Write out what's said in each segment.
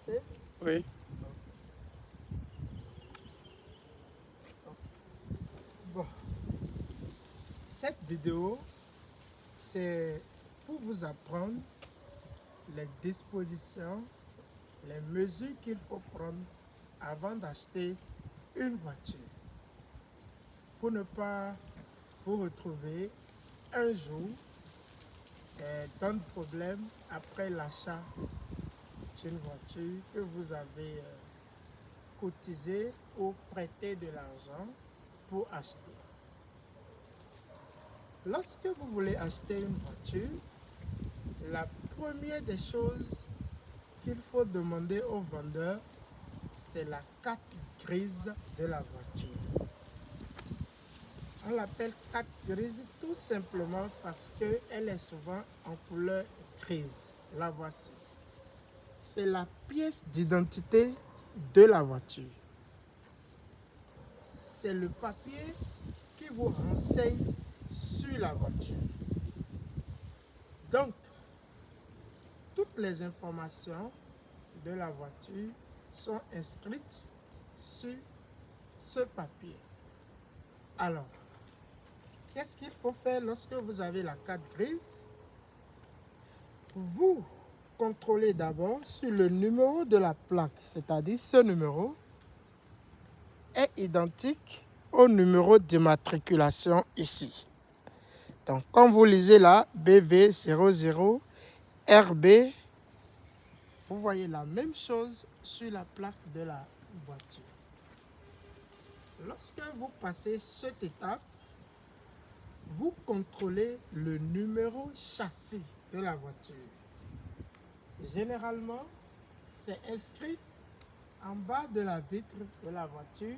commencer? Oui. Bon, cette vidéo, c'est pour vous apprendre les dispositions, les mesures qu'il faut prendre avant d'acheter une voiture. Pour ne pas vous retrouver un jour dans le problème après l'achat d'une voiture que vous avez cotisé ou prêté de l'argent pour acheter. Lorsque vous voulez acheter une voiture, la première des choses qu'il faut demander au vendeur, c'est la carte grise de la voiture. On l'appelle carte grise tout simplement parce qu'elle est souvent en couleur grise. La voici. C'est la pièce d'identité de la voiture. C'est le papier qui vous renseigne sur la voiture. Donc, toutes les informations de la voiture sont inscrites sur ce papier. Alors, qu'est-ce qu'il faut faire lorsque vous avez la carte grise? Vous contrôlez d'abord sur le numéro de la plaque, c'est-à-dire ce numéro est identique au numéro d'immatriculation ici. Donc, quand vous lisez là, BV00RB, vous voyez la même chose sur la plaque de la voiture. Lorsque vous passez cette étape, vous contrôlez le numéro châssis de la voiture. Généralement, c'est inscrit en bas de la vitre de la voiture,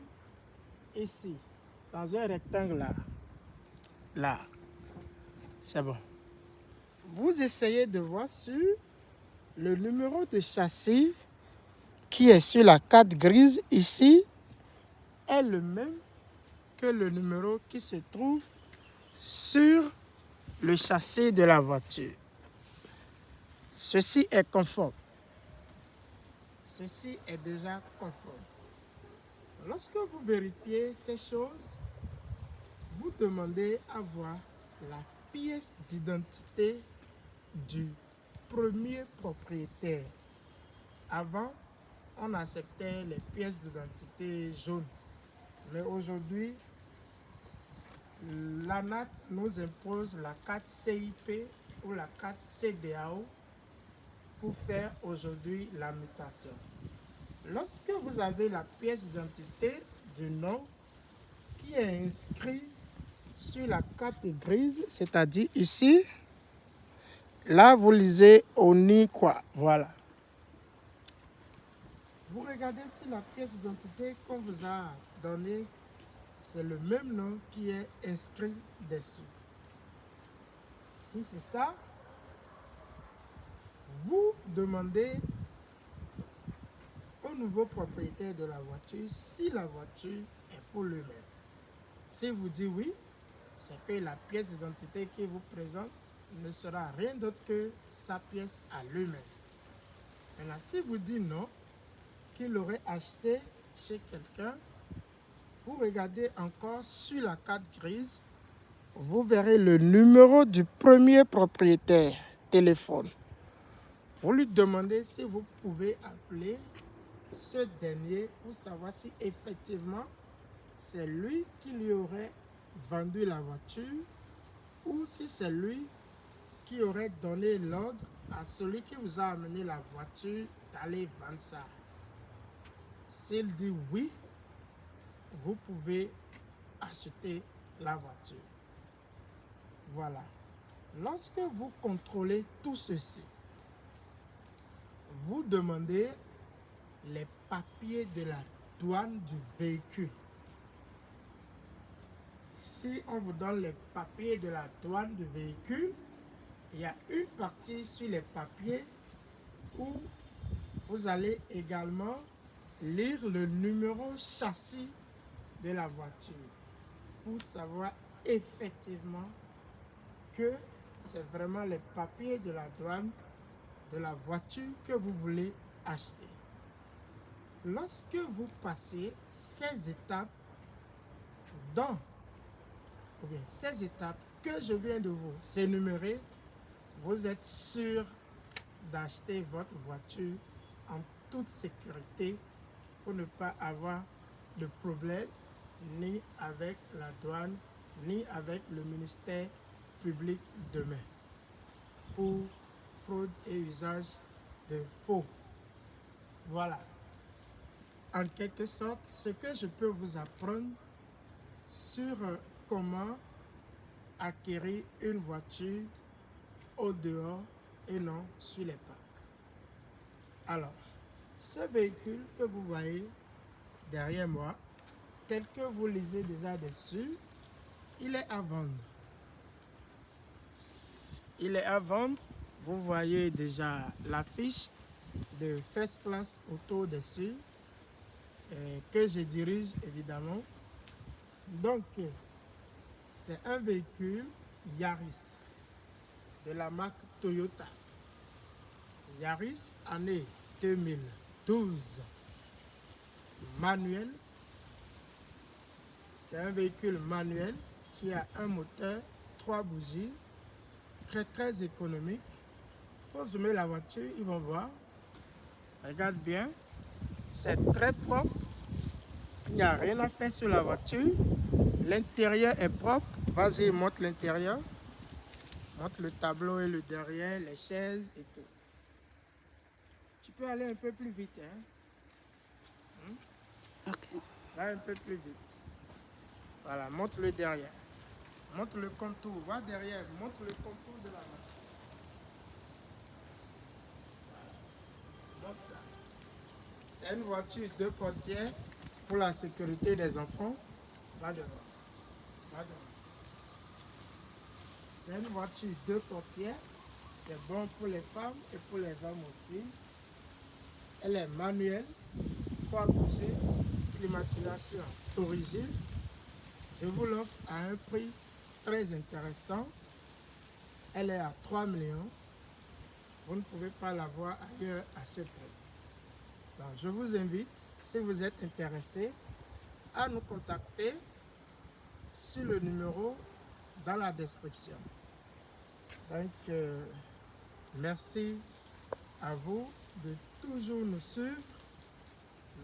ici, dans un rectangle là. Là, c'est bon. Vous essayez de voir sur le numéro de châssis qui est sur la carte grise ici est le même que le numéro qui se trouve sur le châssis de la voiture. Ceci est conforme. Ceci est déjà conforme. Lorsque vous vérifiez ces choses, vous demandez à voir la pièce d'identité du premier propriétaire. Avant, on acceptait les pièces d'identité jaunes. Mais aujourd'hui, l'ANAT nous impose la carte CIP ou la carte CDAO pour faire aujourd'hui la mutation. Lorsque vous avez la pièce d'identité du nom qui est inscrit sur la carte grise, c'est-à-dire ici, là vous lisez ONI quoi, voilà. Vous regardez si la pièce d'identité qu'on vous a donnée, c'est le même nom qui est inscrit dessus. Si c'est ça, vous demandez au nouveau propriétaire de la voiture si la voiture est pour lui-même. Si vous dites oui, c'est que la pièce d'identité qu'il vous présente ne sera rien d'autre que sa pièce à lui-même. Maintenant, si vous dites non, qu'il l'aurait acheté chez quelqu'un, vous regardez encore sur la carte grise, vous verrez le numéro du premier propriétaire, téléphone. Vous lui demandez si vous pouvez appeler ce dernier pour savoir si effectivement c'est lui qui lui aurait vendu la voiture ou si c'est lui qui aurait donné l'ordre à celui qui vous a amené la voiture d'aller vendre ça. S'il dit oui, vous pouvez acheter la voiture. Voilà. Lorsque vous contrôlez tout ceci, vous demandez les papiers de la douane du véhicule. Si on vous donne les papiers de la douane du véhicule, il y a une partie sur les papiers où vous allez également lire le numéro châssis de la voiture pour savoir effectivement que c'est vraiment les papiers de la douane de la voiture que vous voulez acheter. Lorsque vous passez ces étapes dans, ou bien ces étapes que je viens de vous énumérer, vous êtes sûr d'acheter votre voiture en toute sécurité pour ne pas avoir de problème ni avec la douane, ni avec le ministère public demain pour fraude et usage de faux. Voilà. En quelque sorte, ce que je peux vous apprendre sur comment acquérir une voiture au dehors et non sur les parcs. Alors, ce véhicule que vous voyez derrière moi, tel que vous lisez déjà dessus, il est à vendre. Il est à vendre. Vous voyez déjà l'affiche de First Class Auto dessus, que je dirige évidemment. Donc, c'est un véhicule Yaris de la marque Toyota. Yaris année 2012, manuel. C'est un véhicule manuel qui a un moteur, 3 bougies, très économique. Il faut zoomer la voiture, ils vont voir. Regarde bien, c'est très propre. Il n'y a rien à faire sur la voiture. L'intérieur est propre. Vas-y, montre l'intérieur. Montre le tableau et le derrière, les chaises et tout. Tu peux aller un peu plus vite, hein? Ok. Va un peu plus vite. Voilà, montre le derrière. Montre le contour. Va derrière, montre le contour de la machine. Voilà. Montre ça. C'est une voiture 2 portières pour la sécurité des enfants. Va devant. Va devant. C'est une voiture 2 portières. C'est bon pour les femmes et pour les hommes aussi. Elle est manuelle, 3 bougies, climatisation origine. Je vous l'offre à un prix très intéressant. Elle est à 3 millions. Vous ne pouvez pas l'avoir ailleurs à ce prix. Donc, je vous invite, si vous êtes intéressé, à nous contacter sur le numéro dans la description. Donc, merci à vous de toujours nous suivre.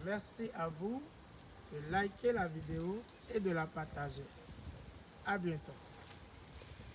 Merci à vous de liker la vidéo et de la partager. À bientôt.